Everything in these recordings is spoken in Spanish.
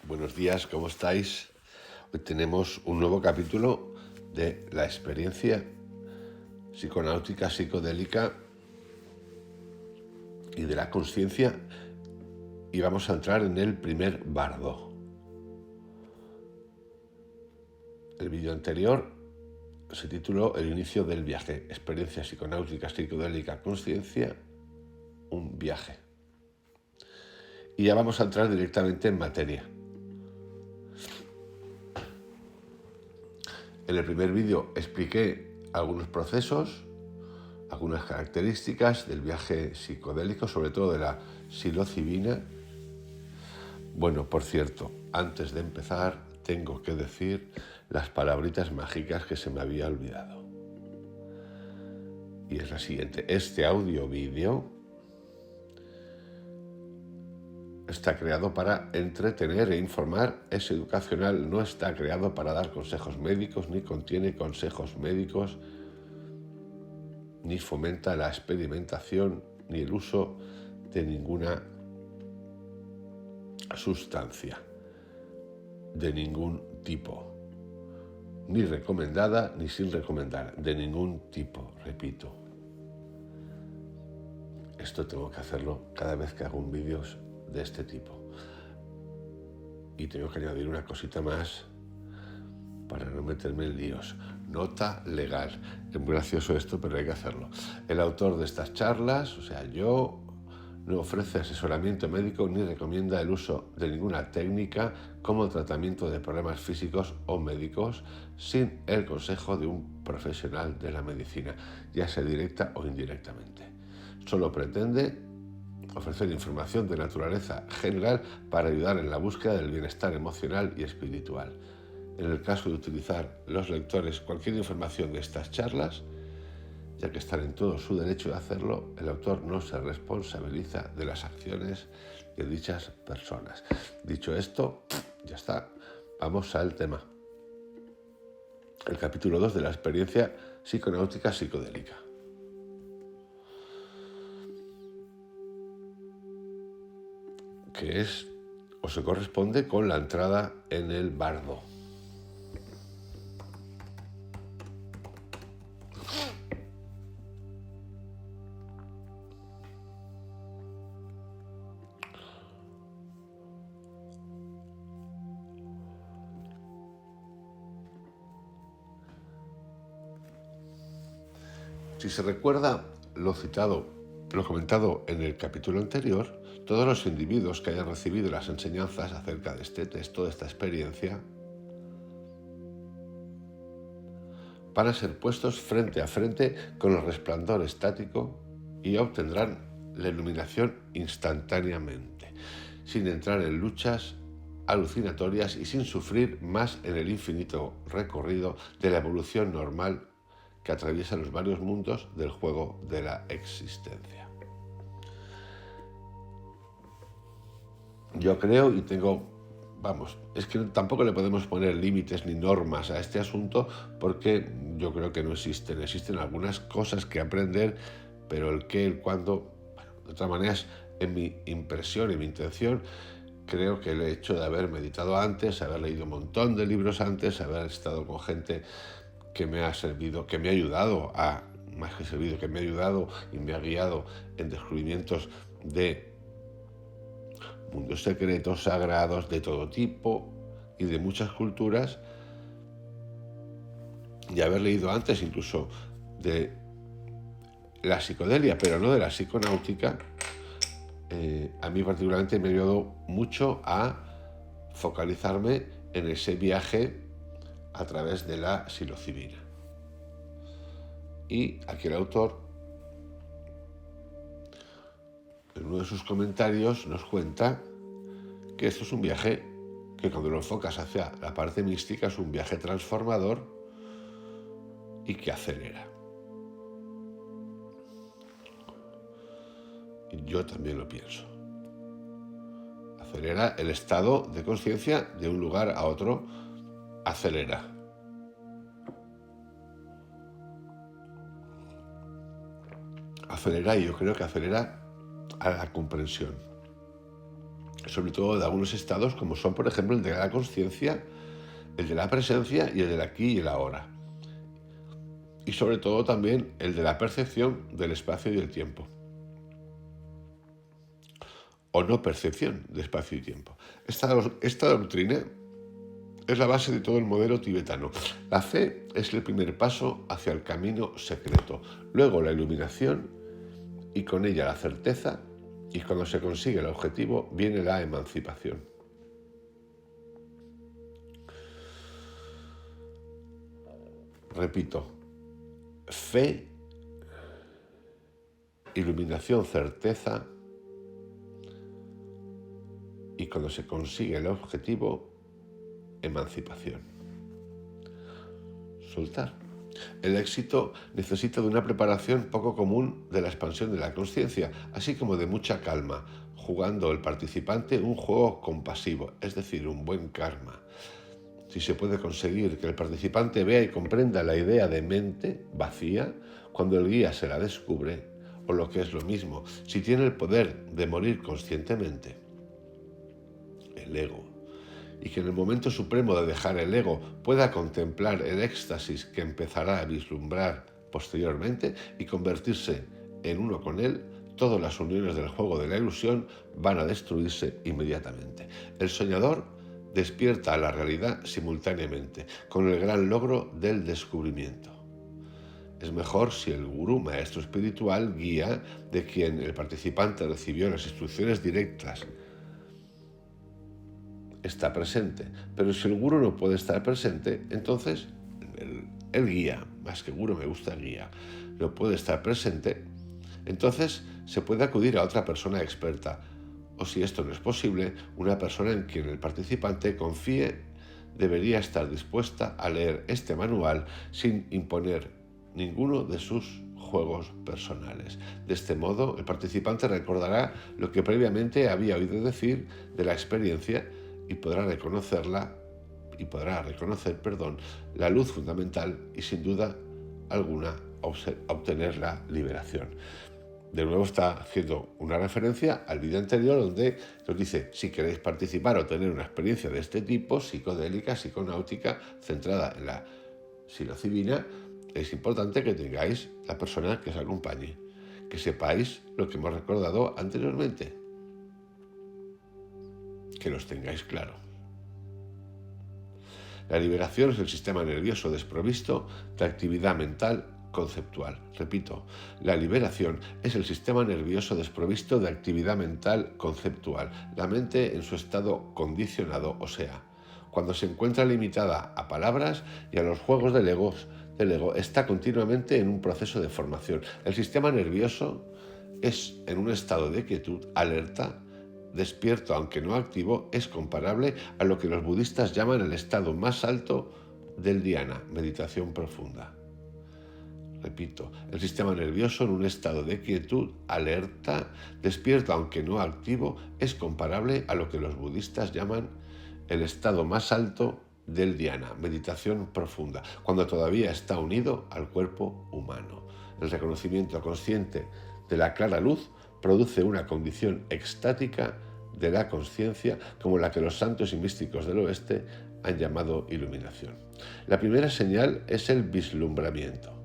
Buenos días, ¿cómo estáis? Hoy tenemos un nuevo capítulo de la experiencia psiconáutica, psicodélica y de la consciencia, y vamos a entrar en el primer bardo. El vídeo anterior se tituló El inicio del viaje, experiencia psiconáutica, psicodélica, consciencia, un viaje. Y ya vamos a entrar directamente en materia. En el primer vídeo expliqué algunos procesos, algunas características del viaje psicodélico, sobre todo de la psilocibina. Bueno, por cierto, antes de empezar tengo que decir las palabritas mágicas que se me había olvidado. Y es la siguiente: este audio-vídeo está creado para entretener e informar, es educacional, no está creado para dar consejos médicos, ni contiene consejos médicos, ni fomenta la experimentación, ni el uso de ninguna sustancia, de ningún tipo, ni recomendada ni sin recomendar, de ningún tipo, repito. Esto tengo que hacerlo cada vez que hago un vídeo de este tipo. Y tengo que añadir una cosita más para no meterme en líos. Nota legal. Es muy gracioso esto, pero hay que hacerlo. El autor de estas charlas, o sea, yo, no ofrece asesoramiento médico ni recomienda el uso de ninguna técnica como tratamiento de problemas físicos o médicos sin el consejo de un profesional de la medicina, ya sea directa o indirectamente. Solo pretende ofrecer información de naturaleza general para ayudar en la búsqueda del bienestar emocional y espiritual. En el caso de utilizar los lectores cualquier información de estas charlas, ya que están en todo su derecho de hacerlo, el autor no se responsabiliza de las acciones de dichas personas. Dicho esto, ya está. Vamos al tema. El capítulo 2 de la experiencia psiconáutica psicodélica. Que es, o se corresponde con la entrada en el bardo. Si se recuerda lo comentado en el capítulo anterior, todos los individuos que hayan recibido las enseñanzas acerca de este texto, de esta experiencia, van a ser puestos frente a frente con el resplandor estático y obtendrán la iluminación instantáneamente, sin entrar en luchas alucinatorias y sin sufrir más en el infinito recorrido de la evolución normal que atraviesa los varios mundos del juego de la existencia. Yo creo y es que tampoco le podemos poner límites ni normas a este asunto porque yo creo que no existen. Existen algunas cosas que aprender, pero el qué, el cuándo, de otra manera, en mi impresión, en mi intención, creo que el hecho de haber meditado antes, haber leído un montón de libros antes, haber estado con gente que me ha servido, que me ha ayudado que me ha ayudado y me ha guiado en descubrimientos de mundos secretos, sagrados, de todo tipo y de muchas culturas, y haber leído antes incluso de la psicodelia, pero no de la psiconáutica, a mí particularmente me ha ayudado mucho a focalizarme en ese viaje a través de la psilocibina. Y aquí el autor, en uno de sus comentarios, nos cuenta que esto es un viaje que, cuando lo enfocas hacia la parte mística, es un viaje transformador y que acelera. Y yo también lo pienso. Acelera el estado de conciencia de un lugar a otro. Acelera. Acelera, y yo creo que acelera a la comprensión. sobre todo de algunos estados como son, por ejemplo, el de la consciencia, el de la presencia y el del aquí y el ahora. Y sobre todo también el de la percepción del espacio y del tiempo. O no percepción de espacio y tiempo. Esta doctrina es la base de todo el modelo tibetano. La fe es el primer paso hacia el camino secreto. Luego la iluminación y con ella la certeza, y cuando se consigue el objetivo viene la emancipación. Repito, fe, iluminación, certeza, y cuando se consigue el objetivo, emancipación. Soltar. El éxito necesita de una preparación poco común de la expansión de la conciencia, así como de mucha calma, jugando el participante un juego compasivo, es decir, un buen karma. Si se puede conseguir que el participante vea y comprenda la idea de mente vacía, cuando el guía se la descubre, o lo que es lo mismo, si tiene el poder de morir conscientemente, el ego, y que en el momento supremo de dejar el ego pueda contemplar el éxtasis que empezará a vislumbrar posteriormente y convertirse en uno con él, todas las uniones del juego de la ilusión van a destruirse inmediatamente. El soñador despierta a la realidad simultáneamente, con el gran logro del descubrimiento. Es mejor si el gurú, maestro espiritual, guía de quien el participante recibió las instrucciones directas, está presente. Pero si el gurú no puede estar presente, entonces el guía, más que gurú me gusta el guía, no puede estar presente, entonces se puede acudir a otra persona experta. O si esto no es posible, una persona en quien el participante confíe debería estar dispuesta a leer este manual sin imponer ninguno de sus juegos personales. De este modo, el participante recordará lo que previamente había oído decir de la experiencia y podrá reconocer la luz fundamental y sin duda alguna obtener la liberación. De nuevo está haciendo una referencia al vídeo anterior donde nos dice, si queréis participar o tener una experiencia de este tipo, psicodélica, psiconáutica, centrada en la psilocibina, es importante que tengáis la persona que os acompañe, que sepáis lo que hemos recordado anteriormente, que los tengáis claro. La liberación es el sistema nervioso desprovisto de actividad mental conceptual. Repito, la liberación es el sistema nervioso desprovisto de actividad mental conceptual, la mente en su estado condicionado, o sea, cuando se encuentra limitada a palabras y a los juegos del ego, está continuamente en un proceso de formación. El sistema nervioso es en un estado de quietud, alerta, despierto aunque no activo, es comparable a lo que los budistas llaman el estado más alto del dhyana, meditación profunda. Repito, el sistema nervioso en un estado de quietud, alerta, despierto aunque no activo, es comparable a lo que los budistas llaman el estado más alto del dhyana, meditación profunda, cuando todavía está unido al cuerpo humano. El reconocimiento consciente de la clara luz produce una condición extática de la conciencia como la que los santos y místicos del oeste han llamado iluminación. La primera señal es el vislumbramiento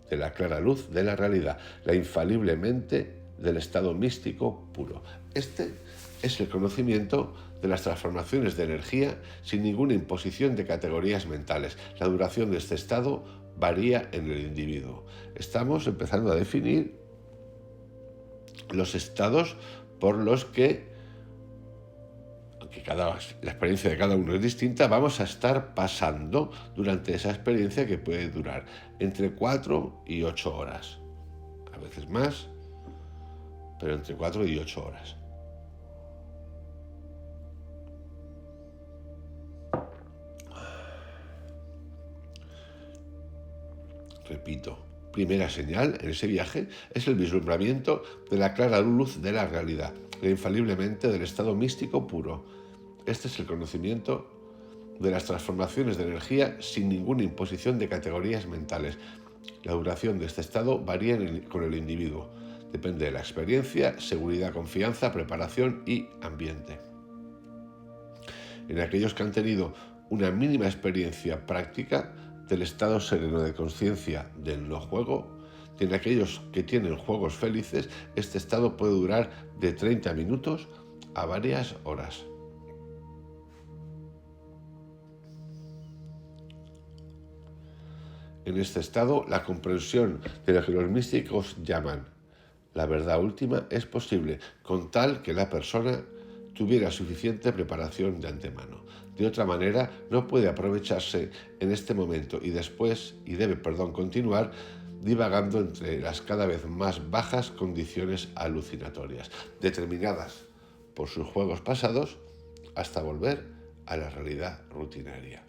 de la clara luz de la realidad, la infaliblemente del estado místico puro. Este es el conocimiento de las transformaciones de energía sin ninguna imposición de categorías mentales. La duración de este estado varía en el individuo. Estamos empezando a definir los estados por los que, aunque la experiencia de cada uno es distinta, vamos a estar pasando durante esa experiencia que puede durar entre 4 y 8 horas. A veces más, pero entre 4 y 8 horas. Repito, primera señal en ese viaje es el vislumbramiento de la clara luz de la realidad, infaliblemente del estado místico puro. Este es el conocimiento de las transformaciones de energía sin ninguna imposición de categorías mentales. La duración de este estado varía con el individuo. Depende de la experiencia, seguridad, confianza, preparación y ambiente. en aquellos que han tenido una mínima experiencia práctica del estado sereno de conciencia del no juego, y en aquellos que tienen juegos felices, este estado puede durar de 30 minutos a varias horas. En este estado, la comprensión de lo que los místicos llaman la verdad última es posible, con tal que la persona tuviera suficiente preparación de antemano. De otra manera, no puede aprovecharse en este momento y debe continuar divagando entre las cada vez más bajas condiciones alucinatorias, determinadas por sus juegos pasados, hasta volver a la realidad rutinaria.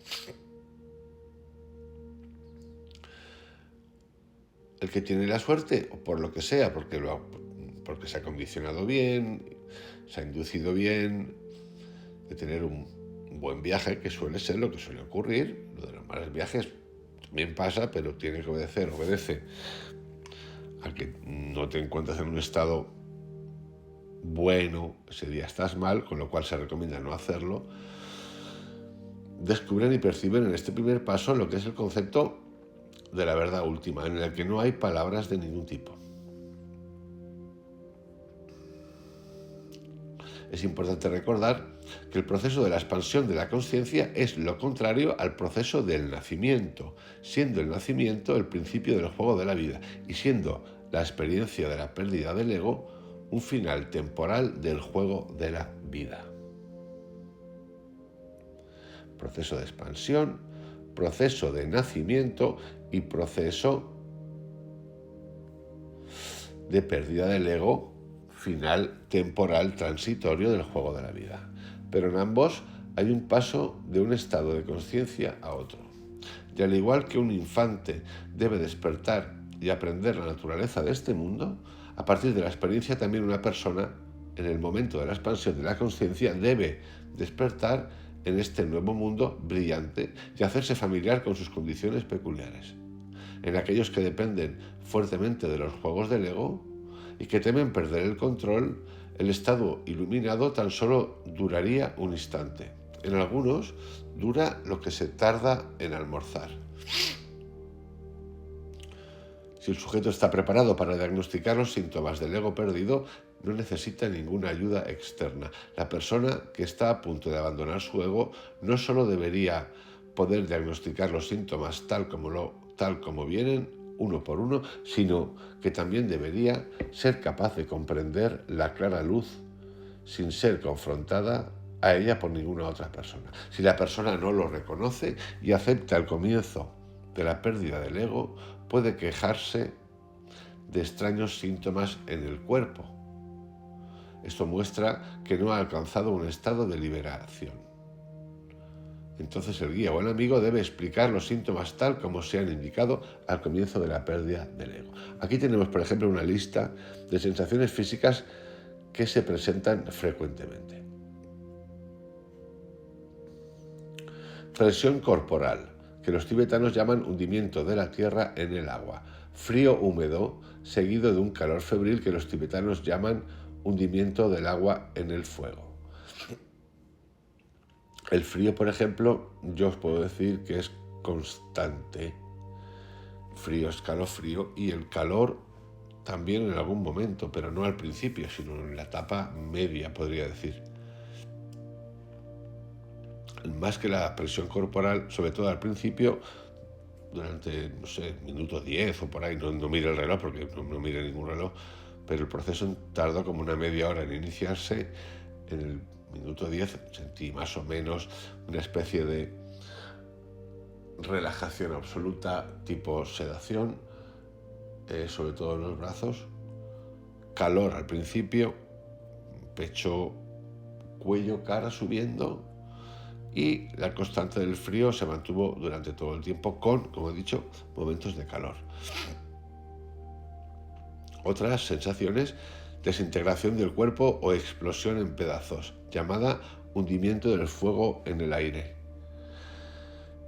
El que tiene la suerte, o por lo que sea, porque se ha condicionado bien, se ha inducido bien, de tener un buen viaje, que suele ser lo que suele ocurrir. Lo de los malos viajes también pasa, pero tiene que obedece a que no te encuentras en un estado bueno, ese día estás mal, con lo cual se recomienda no hacerlo. Descubren y perciben en este primer paso lo que es el concepto de la verdad última, en el que no hay palabras de ningún tipo. Es importante recordar que el proceso de la expansión de la conciencia es lo contrario al proceso del nacimiento, siendo el nacimiento el principio del juego de la vida y siendo la experiencia de la pérdida del ego un final temporal del juego de la vida. Proceso de expansión, proceso de nacimiento y proceso de pérdida del ego, final temporal transitorio del juego de la vida. Pero en ambos hay un paso de un estado de conciencia a otro. Y al igual que un infante debe despertar y aprender la naturaleza de este mundo, a partir de la experiencia también una persona, en el momento de la expansión de la conciencia, debe despertar en este nuevo mundo brillante y hacerse familiar con sus condiciones peculiares. En aquellos que dependen fuertemente de los juegos del ego y que temen perder el control, el estado iluminado tan solo duraría un instante. En algunos dura lo que se tarda en almorzar. Si el sujeto está preparado para diagnosticar los síntomas del ego perdido, no necesita ninguna ayuda externa. La persona que está a punto de abandonar su ego no solo debería poder diagnosticar los síntomas tal como vienen, uno por uno, sino que también debería ser capaz de comprender la clara luz sin ser confrontada a ella por ninguna otra persona. Si la persona no lo reconoce y acepta el comienzo de la pérdida del ego, puede quejarse de extraños síntomas en el cuerpo. Esto muestra que no ha alcanzado un estado de liberación. Entonces el guía o el amigo debe explicar los síntomas tal como se han indicado al comienzo de la pérdida del ego. Aquí tenemos, por ejemplo, una lista de sensaciones físicas que se presentan frecuentemente. Presión corporal, que los tibetanos llaman hundimiento de la tierra en el agua. Frío húmedo, seguido de un calor febril que los tibetanos llaman hundimiento del agua en el fuego. El frío, por ejemplo, yo os puedo decir que es constante. Frío, escalofrío, y el calor también en algún momento, pero no al principio, sino en la etapa media, podría decir. Más que la presión corporal, sobre todo al principio, durante, minuto 10 o por ahí, no mire el reloj, porque no mire ningún reloj, pero el proceso tardó como una media hora en iniciarse. En el minuto 10 sentí más o menos una especie de relajación absoluta, tipo sedación, sobre todo en los brazos, calor al principio, pecho, cuello, cara subiendo, y la constante del frío se mantuvo durante todo el tiempo con, como he dicho, momentos de calor. Otras sensaciones: desintegración del cuerpo o explosión en pedazos, llamada hundimiento del fuego en el aire.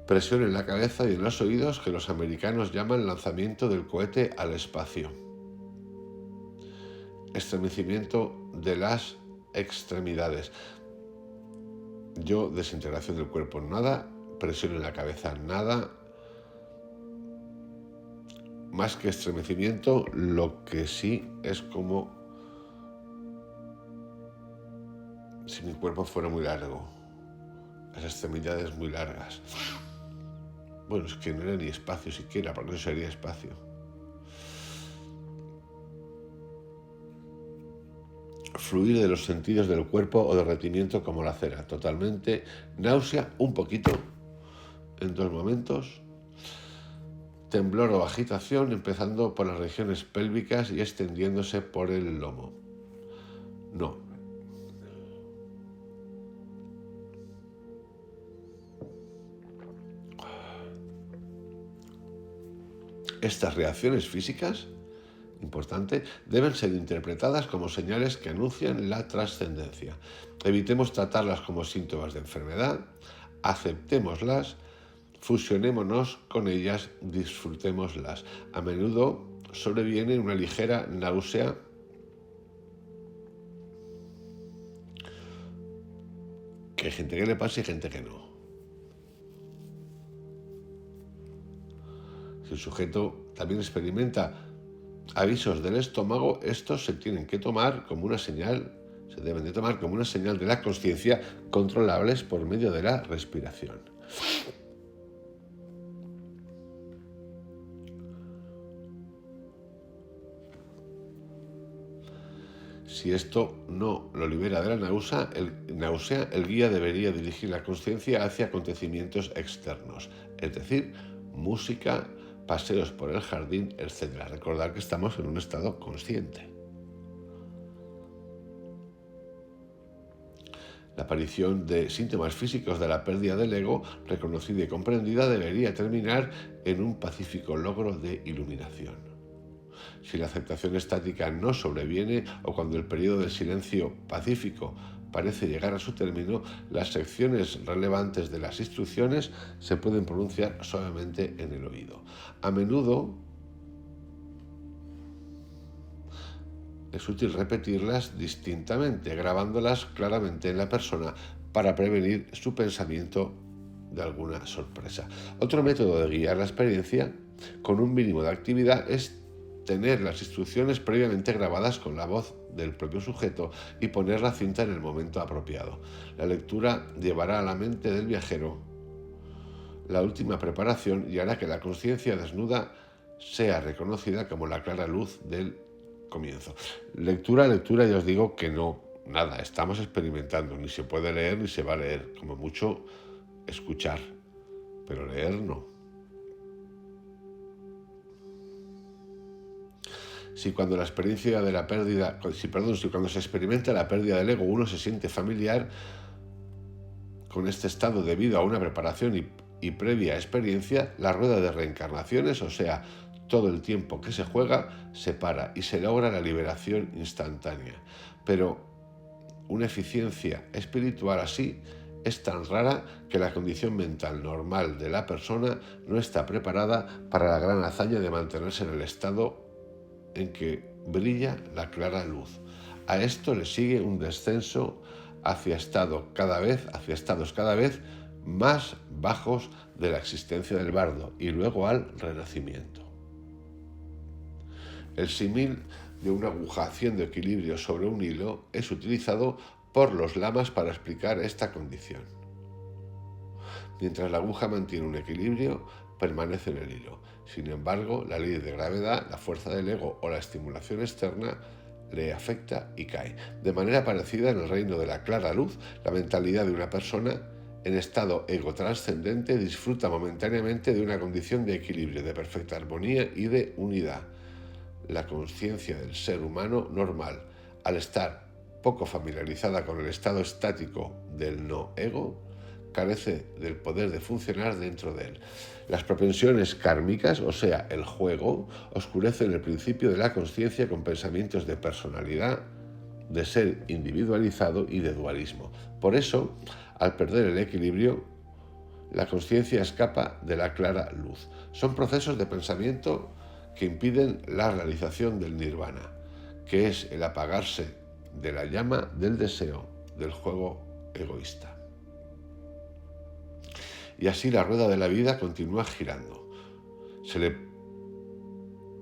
Presión en la cabeza y en los oídos, que los americanos llaman lanzamiento del cohete al espacio. Estremecimiento de las extremidades. Yo, desintegración del cuerpo, nada. Presión en la cabeza, nada. Más que estremecimiento, lo que sí es como si mi cuerpo fuera muy largo, las extremidades muy largas. Bueno, es que no era ni espacio siquiera, porque eso sería espacio. Fluir de los sentidos del cuerpo o derretimiento como la cera, totalmente. Náusea, un poquito, en 2 momentos. Temblor o agitación, empezando por las regiones pélvicas y extendiéndose por el lomo. No. Estas reacciones físicas, importante, deben ser interpretadas como señales que anuncian la trascendencia. Evitemos tratarlas como síntomas de enfermedad, aceptémoslas, fusionémonos con ellas, disfrutémoslas. A menudo sobreviene una ligera náusea que hay gente que le pasa y gente que no. Si el sujeto también experimenta avisos del estómago, estos se tienen que tomar como una señal, se deben de tomar como una señal de la consciencia, controlables por medio de la respiración. Si esto no lo libera de la náusea, el guía debería dirigir la consciencia hacia acontecimientos externos, es decir, música, paseos por el jardín, etc. Recordar que estamos en un estado consciente. La aparición de síntomas físicos de la pérdida del ego, reconocida y comprendida, debería terminar en un pacífico logro de iluminación. Si la aceptación estática no sobreviene o cuando el periodo de silencio pacífico parece llegar a su término, las secciones relevantes de las instrucciones se pueden pronunciar suavemente en el oído. A menudo es útil repetirlas distintamente, grabándolas claramente en la persona para prevenir su pensamiento de alguna sorpresa. Otro método de guiar la experiencia con un mínimo de actividad es tener las instrucciones previamente grabadas con la voz del propio sujeto y poner la cinta en el momento apropiado. La lectura llevará a la mente del viajero la última preparación y hará que la conciencia desnuda sea reconocida como la clara luz del comienzo. Lectura, ya os digo que no, nada, estamos experimentando, ni se puede leer ni se va a leer, como mucho escuchar, pero leer no. Si cuando la experiencia de la pérdida, si cuando se experimenta la pérdida del ego uno se siente familiar con este estado debido a una preparación y previa experiencia, la rueda de reencarnaciones, o sea, todo el tiempo que se juega, se para y se logra la liberación instantánea. Pero una eficiencia espiritual así es tan rara que la condición mental normal de la persona no está preparada para la gran hazaña de mantenerse en el estado en que brilla la clara luz. A esto le sigue un descenso hacia estados cada vez más bajos de la existencia del bardo y luego al renacimiento. El símil de una aguja haciendo equilibrio sobre un hilo es utilizado por los lamas para explicar esta condición. Mientras la aguja mantiene un equilibrio, permanece en el hilo. Sin embargo, la ley de gravedad, la fuerza del ego o la estimulación externa le afecta y cae. De manera parecida, en el reino de la clara luz, la mentalidad de una persona en estado ego trascendente disfruta momentáneamente de una condición de equilibrio, de perfecta armonía y de unidad. La conciencia del ser humano normal, al estar poco familiarizada con el estado estático del no ego, carece del poder de funcionar dentro de él. Las propensiones kármicas, o sea, el juego, oscurecen el principio de la conciencia con pensamientos de personalidad, de ser individualizado y de dualismo. Por eso, al perder el equilibrio, la conciencia escapa de la clara luz. Son procesos de pensamiento que impiden la realización del nirvana, que es el apagarse de la llama del deseo, del juego egoísta. y así la rueda de la vida continúa girando. Se le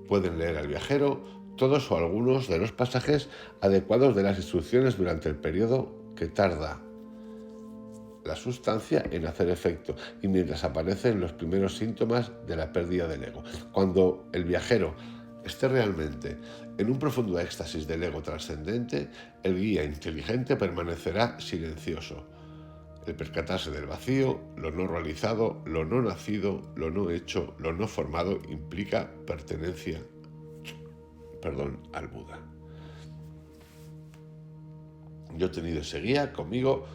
pueden leer al viajero todos o algunos de los pasajes adecuados de las instrucciones durante el periodo que tarda la sustancia en hacer efecto y mientras aparecen los primeros síntomas de la pérdida del ego. Cuando el viajero esté realmente en un profundo éxtasis del ego trascendente, el guía inteligente permanecerá silencioso. El percatarse del vacío, lo no realizado, lo no nacido, lo no hecho, lo no formado implica pertenencia, al Buda. Yo he tenido ese guía conmigo,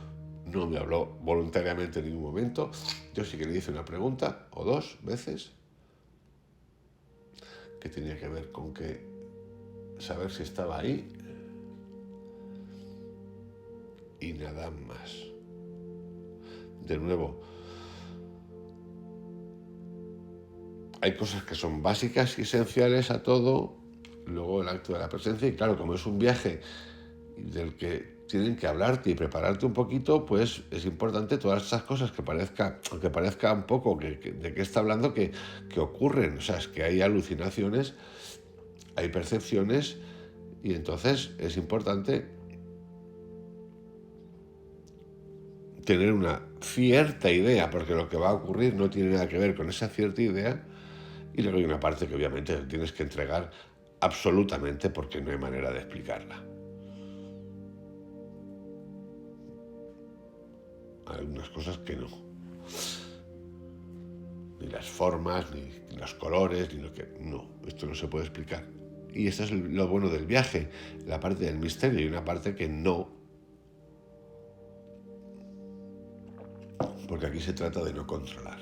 no me habló voluntariamente en ningún momento. Yo sí que le hice una pregunta, o 2 veces, que tenía que ver con que saber si estaba ahí y nada más. De nuevo, hay cosas que son básicas y esenciales a todo, luego el acto de la presencia, y claro, como es un viaje del que tienen que hablarte y prepararte un poquito, pues es importante todas esas cosas que aunque parezca un poco de qué está hablando, que ocurren. O sea, es que hay alucinaciones, hay percepciones, y entonces es importante tener una cierta idea, porque lo que va a ocurrir no tiene nada que ver con esa cierta idea, y luego hay una parte que obviamente tienes que entregar absolutamente porque no hay manera de explicarla. Algunas cosas que no. Ni las formas, ni los colores, ni lo que... No, esto no se puede explicar. Y esto es lo bueno del viaje, la parte del misterio, y una parte que no. Porque aquí se trata de no controlar.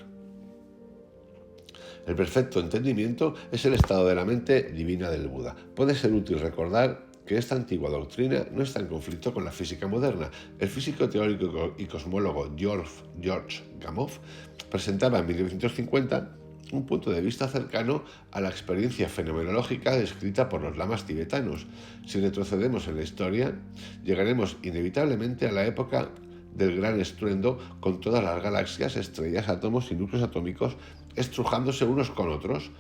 El perfecto entendimiento es el estado de la mente divina del Buda. Puede ser útil recordar que esta antigua doctrina no está en conflicto con la física moderna. El físico teórico y cosmólogo George Gamow presentaba en 1950 un punto de vista cercano a la experiencia fenomenológica descrita por los lamas tibetanos. Si retrocedemos en la historia, llegaremos inevitablemente a la época del gran estruendo, con todas las galaxias, estrellas, átomos y núcleos atómicos estrujándose unos con otros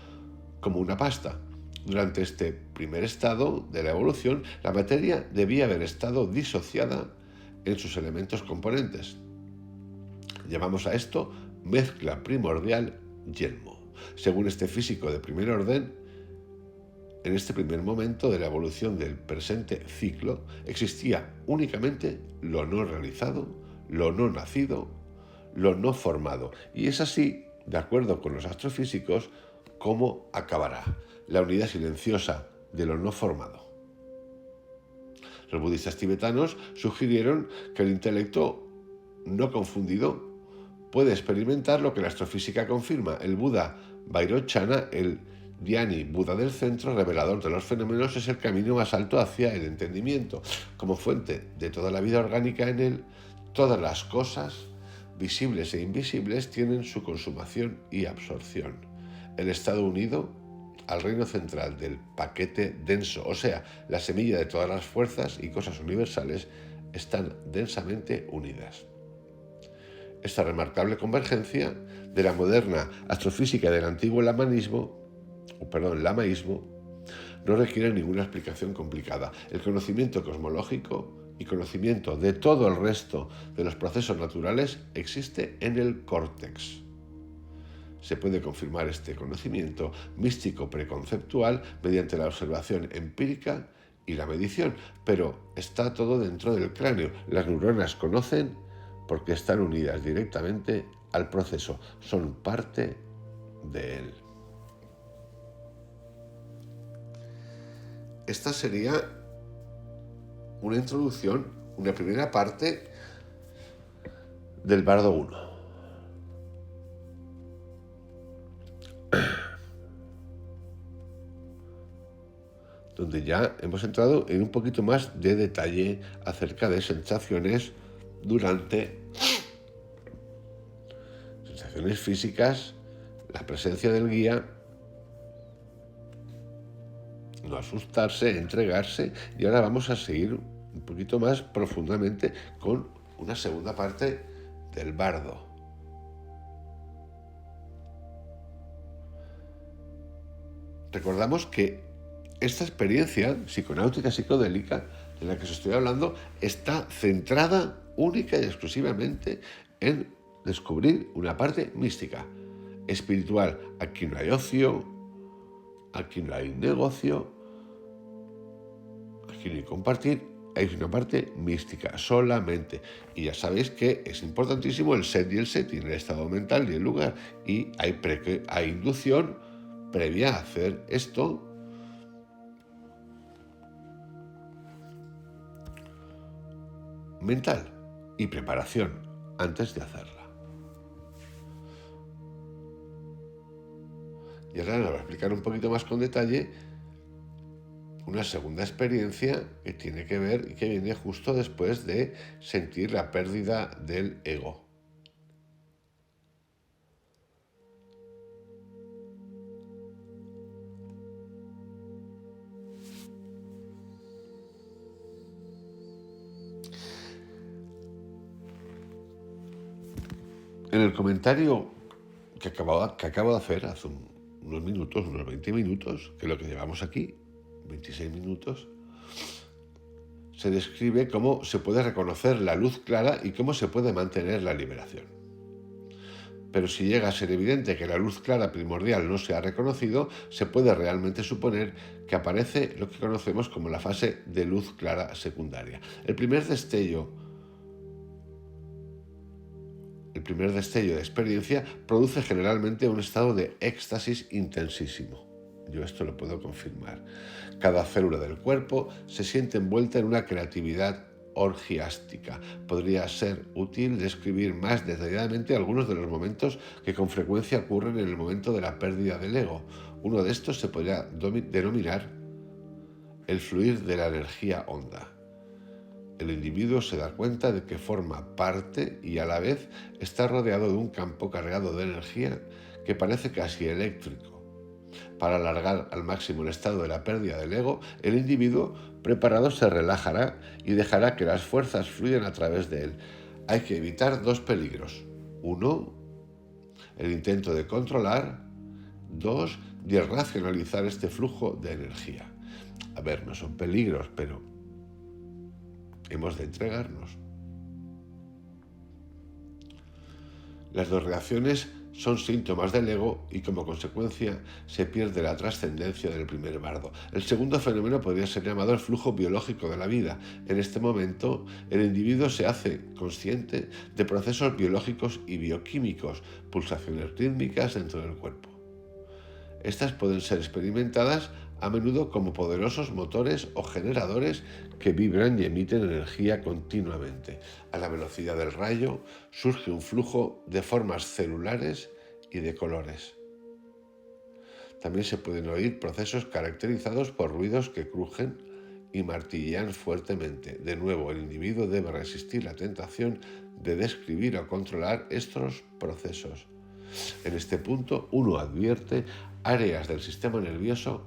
como una pasta. Durante este primer estado de la evolución, la materia debía haber estado disociada en sus elementos componentes. Llamamos a esto mezcla primordial yelmo. Según este físico de primer orden, en este primer momento de la evolución del presente ciclo, existía únicamente lo no realizado, lo no nacido, lo no formado. Y es así, de acuerdo con los astrofísicos, cómo acabará la unidad silenciosa de lo no formado. Los budistas tibetanos sugirieron que el intelecto no confundido puede experimentar lo que la astrofísica confirma. El Buda Vairochana, el Dhyani Buda del centro, revelador de los fenómenos, es el camino más alto hacia el entendimiento. Como fuente de toda la vida orgánica en él, todas las cosas, visibles e invisibles, tienen su consumación y absorción. El estado unido al reino central del paquete denso, o sea, la semilla de todas las fuerzas y cosas universales, están densamente unidas. Esta remarcable convergencia de la moderna astrofísica y del antiguo lamaísmo, no requiere ninguna explicación complicada. El conocimiento cosmológico y conocimiento de todo el resto de los procesos naturales existe en el córtex. Se puede confirmar este conocimiento místico preconceptual mediante la observación empírica y la medición, pero está todo dentro del cráneo. Las neuronas conocen porque están unidas directamente al proceso, son parte de él. Esta sería una introducción, una primera parte del Bardo 1. Donde ya hemos entrado en un poquito más de detalle acerca de sensaciones sensaciones físicas, la presencia del guía, no asustarse, entregarse, y ahora vamos a seguir un poquito más profundamente con una segunda parte del Bardo. recordamos que esta experiencia psiconáutica, psicodélica, de la que os estoy hablando, está centrada única y exclusivamente en descubrir una parte mística, espiritual. Aquí no hay ocio, aquí no hay negocio, aquí no hay compartir, hay una parte mística solamente. Y ya sabéis que es importantísimo el set y el setting, el estado mental y el lugar. Y hay inducción previa a hacer esto. Mental y preparación antes de hacerla. Y ahora os voy a explicar un poquito más con detalle una segunda experiencia que tiene que ver y que viene justo después de sentir la pérdida del ego. En el comentario que acabo de hacer hace unos minutos, unos 20 minutos, que es lo que llevamos aquí, 26 minutos, se describe cómo se puede reconocer la luz clara y cómo se puede mantener la liberación. Pero si llega a ser evidente que la luz clara primordial no se ha reconocido, se puede realmente suponer que aparece lo que conocemos como la fase de luz clara secundaria. El primer destello de experiencia produce generalmente un estado de éxtasis intensísimo. Yo esto lo puedo confirmar. Cada célula del cuerpo se siente envuelta en una creatividad orgiástica. Podría ser útil describir más detalladamente algunos de los momentos que con frecuencia ocurren en el momento de la pérdida del ego. Uno de estos se podría denominar el fluir de la energía honda. El individuo se da cuenta de que forma parte y a la vez está rodeado de un campo cargado de energía que parece casi eléctrico. Para alargar al máximo el estado de la pérdida del ego, el individuo preparado se relajará y dejará que las fuerzas fluyan a través de él. Hay que evitar dos peligros. 1, el intento de controlar. 2, de racionalizar este flujo de energía. A ver, no son peligros, pero hemos de entregarnos. Las dos reacciones son síntomas del ego y como consecuencia se pierde la trascendencia del primer bardo. El segundo fenómeno podría ser llamado el flujo biológico de la vida. En este momento, el individuo se hace consciente de procesos biológicos y bioquímicos, pulsaciones rítmicas dentro del cuerpo. Estas pueden ser experimentadas a menudo como poderosos motores o generadores que vibran y emiten energía continuamente. A la velocidad del rayo surge un flujo de formas celulares y de colores. También se pueden oír procesos caracterizados por ruidos que crujen y martillean fuertemente. De nuevo, el individuo debe resistir la tentación de describir o controlar estos procesos. En este punto, uno advierte áreas del sistema nervioso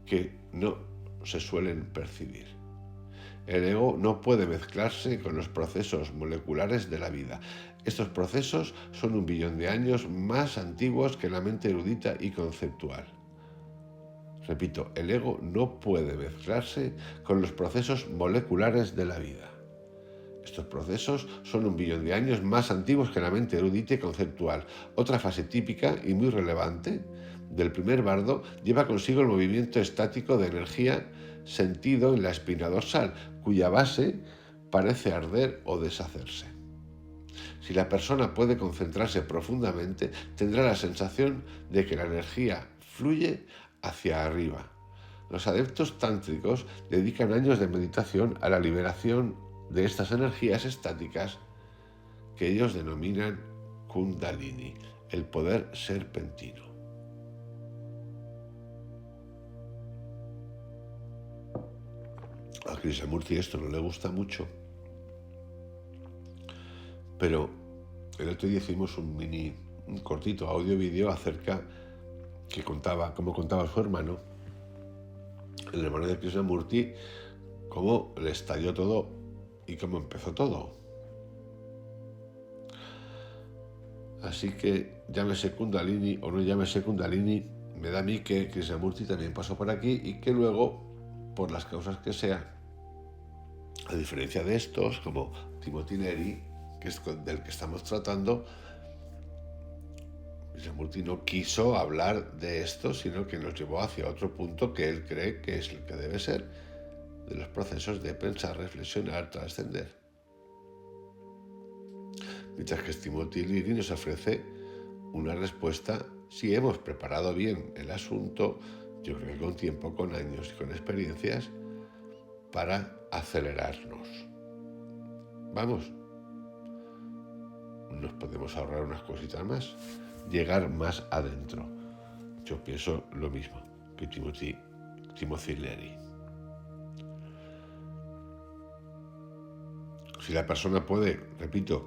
que no se suelen percibir. El ego no puede mezclarse con los procesos moleculares de la vida. Estos procesos son 1 billón de años más antiguos que la mente erudita y conceptual. Repito, el ego no puede mezclarse con los procesos moleculares de la vida. Estos procesos son 1 billón de años más antiguos que la mente erudita y conceptual. Otra fase típica y muy relevante del primer bardo lleva consigo el movimiento estático de energía sentido en la espina dorsal, cuya base parece arder o deshacerse. Si la persona puede concentrarse profundamente, tendrá la sensación de que la energía fluye hacia arriba. Los adeptos tántricos dedican años de meditación a la liberación de estas energías estáticas que ellos denominan Kundalini, el poder serpentino. A Krishnamurti esto no le gusta mucho, pero el otro día hicimos un cortito audio-vídeo acerca cómo contaba su hermano, el hermano de Krishnamurti, cómo le estalló todo y cómo empezó todo. Así que llámese Kundalini o no llámese Kundalini, me da a mí que Krishnamurti también pasó por aquí y que luego, por las causas que sean, a diferencia de estos, como Timothy Leary, que es del que estamos tratando, Krishnamurti no quiso hablar de esto, sino que nos llevó hacia otro punto que él cree que es el que debe ser, de los procesos de pensar, reflexionar, trascender. Mientras que Timothy Leary nos ofrece una respuesta, si hemos preparado bien el asunto, yo creo que con tiempo, con años y con experiencias, para acelerarnos. Vamos, nos podemos ahorrar unas cositas más, llegar más adentro. Yo pienso lo mismo que Timothy Leary. Si la persona puede, repito,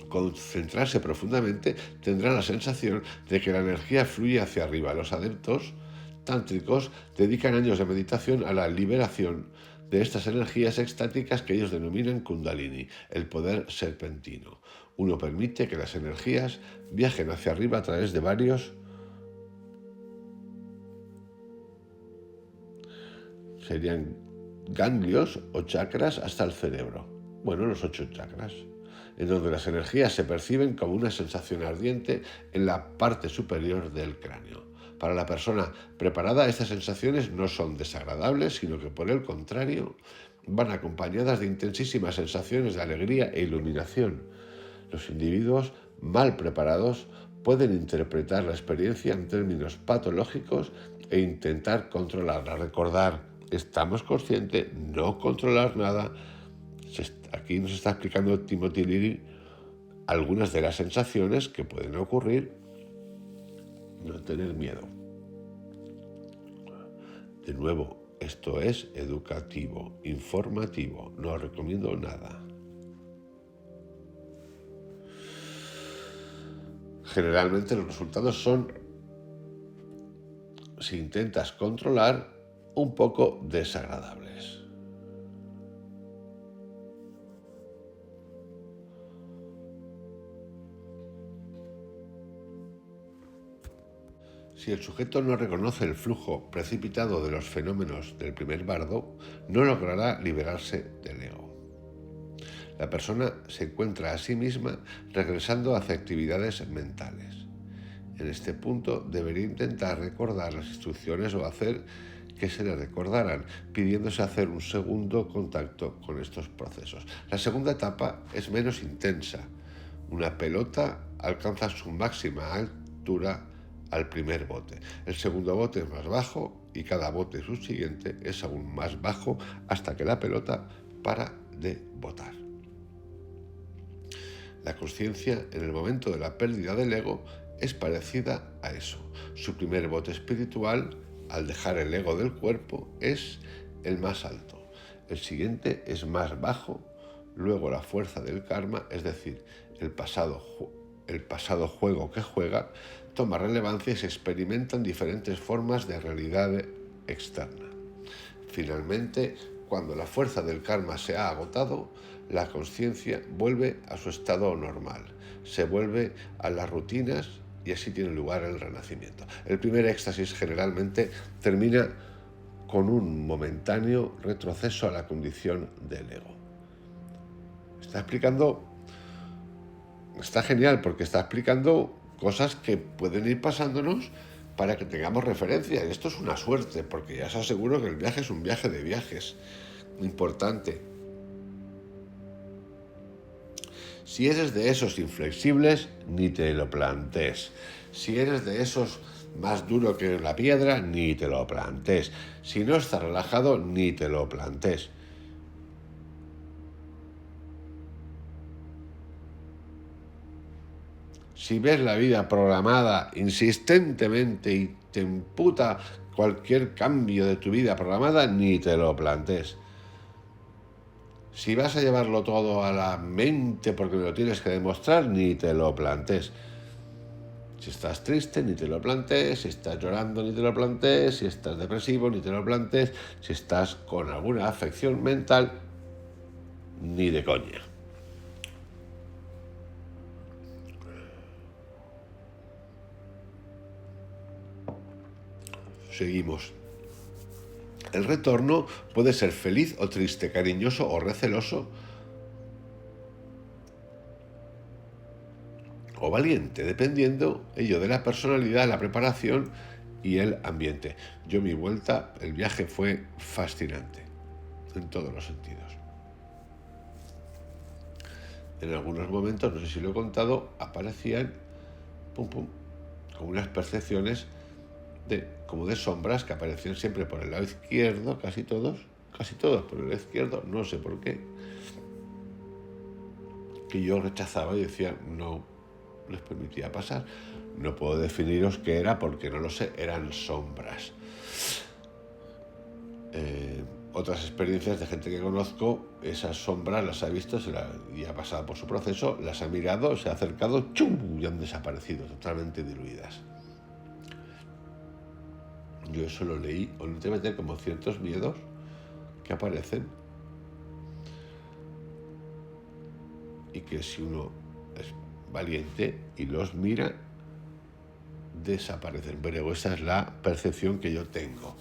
concentrarse profundamente, tendrá la sensación de que la energía fluye hacia arriba. Los adeptos tántricos dedican años de meditación a la liberación de estas energías extáticas que ellos denominan Kundalini, el poder serpentino. Uno permite que las energías viajen hacia arriba a través de varios serían ganglios o chakras hasta el cerebro. Bueno, los 8 chakras, en donde las energías se perciben como una sensación ardiente en la parte superior del cráneo. Para la persona preparada, estas sensaciones no son desagradables, sino que por el contrario, van acompañadas de intensísimas sensaciones de alegría e iluminación. Los individuos mal preparados pueden interpretar la experiencia en términos patológicos e intentar controlarla. Recordar, estamos conscientes, no controlar nada. Aquí nos está explicando Timothy Leary algunas de las sensaciones que pueden ocurrir. No tener miedo. De nuevo, esto es educativo, informativo, no recomiendo nada. Generalmente los resultados son, si intentas controlar, un poco desagradables. Si el sujeto no reconoce el flujo precipitado de los fenómenos del primer bardo, no logrará liberarse del ego. La persona se encuentra a sí misma regresando hacia actividades mentales. En este punto debería intentar recordar las instrucciones o hacer que se le recordaran, pidiéndose hacer un segundo contacto con estos procesos. La segunda etapa es menos intensa. Una pelota alcanza su máxima altura al primer bote. El segundo bote es más bajo y cada bote subsiguiente es aún más bajo hasta que la pelota para de botar. La consciencia en el momento de la pérdida del ego es parecida a eso. Su primer bote espiritual, al dejar el ego del cuerpo, es el más alto. El siguiente es más bajo, luego la fuerza del karma, es decir, el pasado juego que juega, toma relevancia y se experimentan diferentes formas de realidad externa. Finalmente, cuando la fuerza del karma se ha agotado, la consciencia vuelve a su estado normal, se vuelve a las rutinas y así tiene lugar el renacimiento. El primer éxtasis generalmente termina con un momentáneo retroceso a la condición del ego. Está genial porque está explicando cosas que pueden ir pasándonos para que tengamos referencia. Y esto es una suerte, porque ya os aseguro que el viaje es un viaje de viajes importante. Si eres de esos inflexibles, ni te lo plantees. Si eres de esos más duro que la piedra, ni te lo plantees. Si no estás relajado, ni te lo plantees. Si ves la vida programada insistentemente y te imputa cualquier cambio de tu vida programada, ni te lo plantees. Si vas a llevarlo todo a la mente porque me lo tienes que demostrar, ni te lo plantees. Si estás triste, ni te lo plantees. Si estás llorando, ni te lo plantees. Si estás depresivo, ni te lo plantees. Si estás con alguna afección mental, ni de coña. Seguimos. El retorno puede ser feliz o triste, cariñoso o receloso, o valiente, dependiendo ello de la personalidad, la preparación y el ambiente. Mi vuelta, el viaje fue fascinante, en todos los sentidos. En algunos momentos, no sé si lo he contado, aparecían con unas percepciones como de sombras que aparecían siempre por el lado izquierdo, casi todos por el lado izquierdo, no sé por qué, que yo rechazaba y decía no les permitía pasar. No puedo definiros qué era porque no lo sé, eran sombras. Otras experiencias de gente que conozco, esas sombras las ha visto y ha pasado por su proceso, las ha mirado, se ha acercado, ¡chum!, y han desaparecido, totalmente diluidas. Yo eso lo leí, honestamente, como ciertos miedos que aparecen y que si uno es valiente y los mira, desaparecen. Pero esa es la percepción que yo tengo.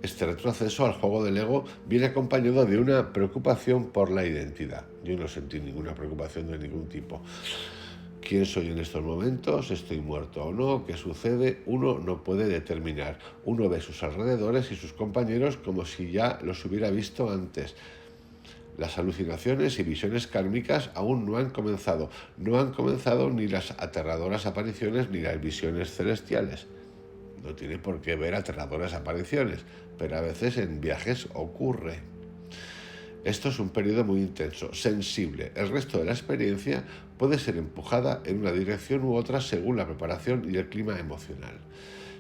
Este retroceso al juego del ego viene acompañado de una preocupación por la identidad. Yo no sentí ninguna preocupación de ningún tipo. ¿Quién soy en estos momentos? ¿Estoy muerto o no? ¿Qué sucede? Uno no puede determinar. Uno ve sus alrededores y sus compañeros como si ya los hubiera visto antes. Las alucinaciones y visiones kármicas aún no han comenzado. No han comenzado ni las aterradoras apariciones ni las visiones celestiales. No tiene por qué ver aterradoras apariciones, pero a veces en viajes ocurre. Esto es un periodo muy intenso, sensible. El resto de la experiencia puede ser empujada en una dirección u otra según la preparación y el clima emocional.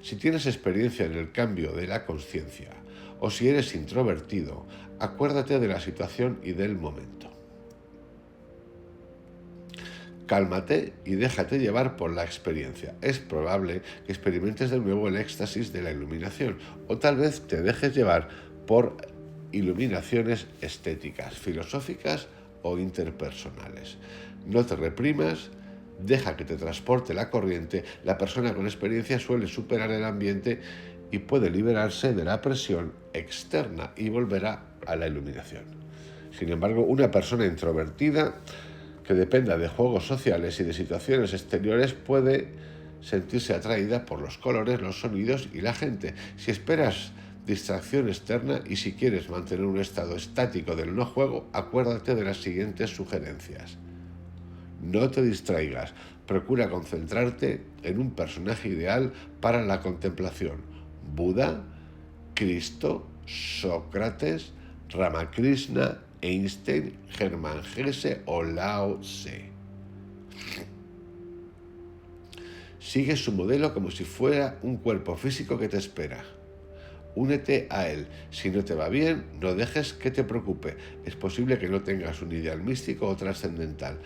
Si tienes experiencia en el cambio de la conciencia o si eres introvertido, acuérdate de la situación y del momento. Cálmate y déjate llevar por la experiencia. Es probable que experimentes de nuevo el éxtasis de la iluminación o tal vez te dejes llevar por iluminaciones estéticas, filosóficas o interpersonales. No te reprimas, deja que te transporte la corriente. La persona con experiencia suele superar el ambiente y puede liberarse de la presión externa y volverá a la iluminación. Sin embargo, una persona introvertida que dependa de juegos sociales y de situaciones exteriores puede sentirse atraída por los colores, los sonidos y la gente. Si esperas distracción externa y si quieres mantener un estado estático del no juego, acuérdate de las siguientes sugerencias. No te distraigas, procura concentrarte en un personaje ideal para la contemplación. Buda, Cristo, Sócrates, Ramakrishna, Einstein, Germán Hesse o Lao Tse. Sigue su modelo como si fuera un cuerpo físico que te espera. Únete a él. Si no te va bien, no dejes que te preocupe. Es posible que no tengas un ideal místico o trascendental.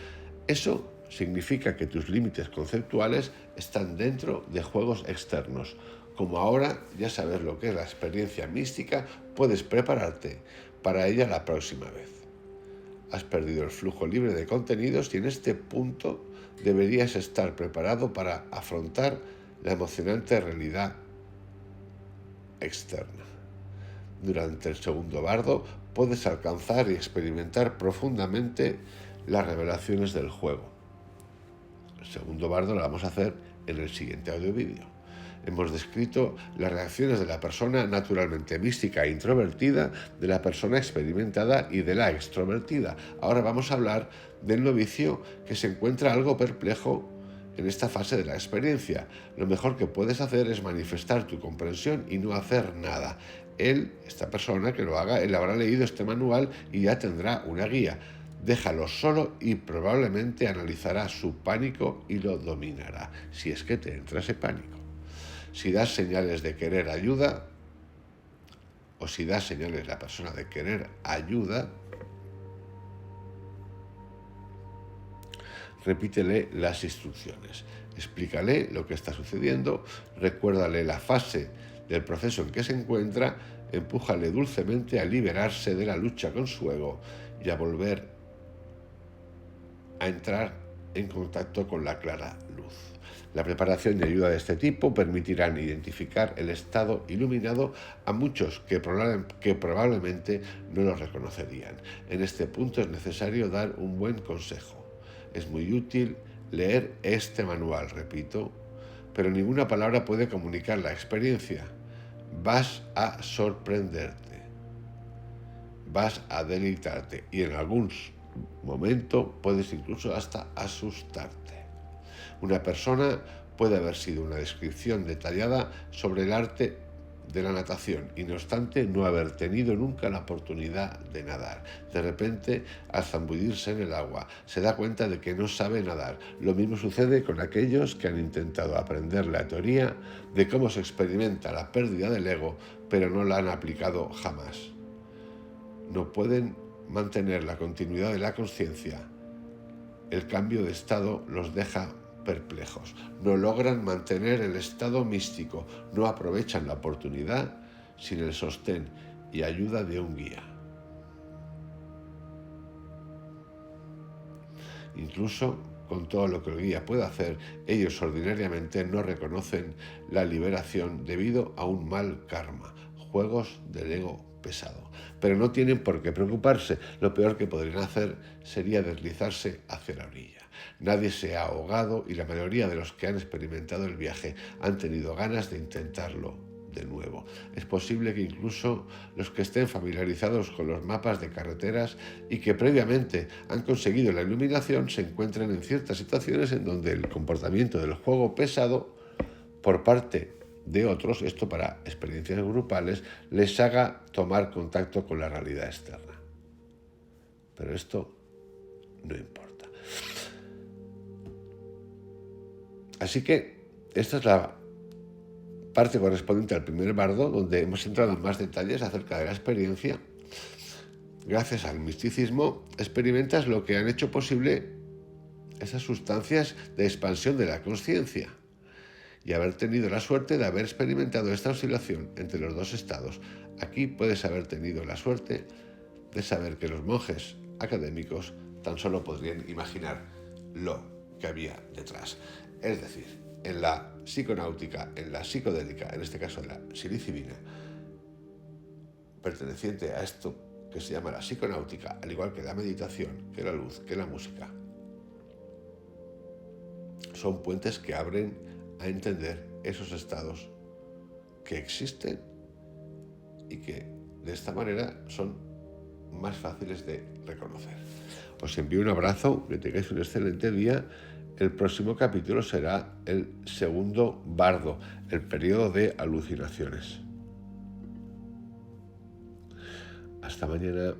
Eso significa que tus límites conceptuales están dentro de juegos externos. Como ahora ya sabes lo que es la experiencia mística, puedes prepararte para ella la próxima vez. Has perdido el flujo libre de contenidos y en este punto deberías estar preparado para afrontar la emocionante realidad externa. Durante el segundo bardo puedes alcanzar y experimentar profundamente las revelaciones del juego. El segundo bardo lo vamos a hacer en el siguiente audio-vídeo. Hemos descrito las reacciones de la persona naturalmente mística e introvertida, de la persona experimentada y de la extrovertida. Ahora vamos a hablar del novicio que se encuentra algo perplejo en esta fase de la experiencia. Lo mejor que puedes hacer es manifestar tu comprensión y no hacer nada. Esta persona que lo haga, él habrá leído este manual y ya tendrá una guía. Déjalo solo y probablemente analizará su pánico y lo dominará, si es que te entra ese pánico. Si das señales de querer ayuda, o si das señales la persona de querer ayuda, repítele las instrucciones. Explícale lo que está sucediendo, recuérdale la fase del proceso en que se encuentra, empújale dulcemente a liberarse de la lucha con su ego y a volver a entrar en contacto con la clara luz. La preparación y ayuda de este tipo permitirán identificar el estado iluminado a muchos que probablemente no lo reconocerían. En este punto es necesario dar un buen consejo. Es muy útil leer este manual, repito, pero ninguna palabra puede comunicar la experiencia. Vas a sorprenderte, vas a deleitarte y en algún momento puedes incluso hasta asustarte. Una persona puede haber sido una descripción detallada sobre el arte de la natación y no obstante no haber tenido nunca la oportunidad de nadar. De repente, al zambullirse en el agua, se da cuenta de que no sabe nadar. Lo mismo sucede con aquellos que han intentado aprender la teoría de cómo se experimenta la pérdida del ego, pero no la han aplicado jamás. No pueden mantener la continuidad de la conciencia. El cambio de estado los deja perplejos, no logran mantener el estado místico, no aprovechan la oportunidad sin el sostén y ayuda de un guía. Incluso con todo lo que el guía puede hacer, ellos ordinariamente no reconocen la liberación debido a un mal karma, juegos del ego pesado. Pero no tienen por qué preocuparse, lo peor que podrían hacer sería deslizarse hacia la orilla. Nadie se ha ahogado y la mayoría de los que han experimentado el viaje han tenido ganas de intentarlo de nuevo. Es posible que incluso los que estén familiarizados con los mapas de carreteras y que previamente han conseguido la iluminación se encuentren en ciertas situaciones en donde el comportamiento del juego pesado por parte de otros, esto para experiencias grupales, les haga tomar contacto con la realidad externa. Pero esto no importa. Así que esta es la parte correspondiente al primer bardo, donde hemos entrado en más detalles acerca de la experiencia. Gracias al misticismo experimentas lo que han hecho posible esas sustancias de expansión de la conciencia y haber tenido la suerte de haber experimentado esta oscilación entre los dos estados. Aquí puedes haber tenido la suerte de saber que los monjes académicos tan solo podrían imaginar lo que había detrás. Es decir, en la psiconáutica, en la psicodélica, en este caso en la psilocibina, perteneciente a esto que se llama la psiconáutica, al igual que la meditación, que la luz, que la música, son puentes que abren a entender esos estados que existen y que de esta manera son más fáciles de reconocer. Os envío un abrazo, que tengáis un excelente día. El próximo capítulo será el segundo bardo, el periodo de alucinaciones. Hasta mañana.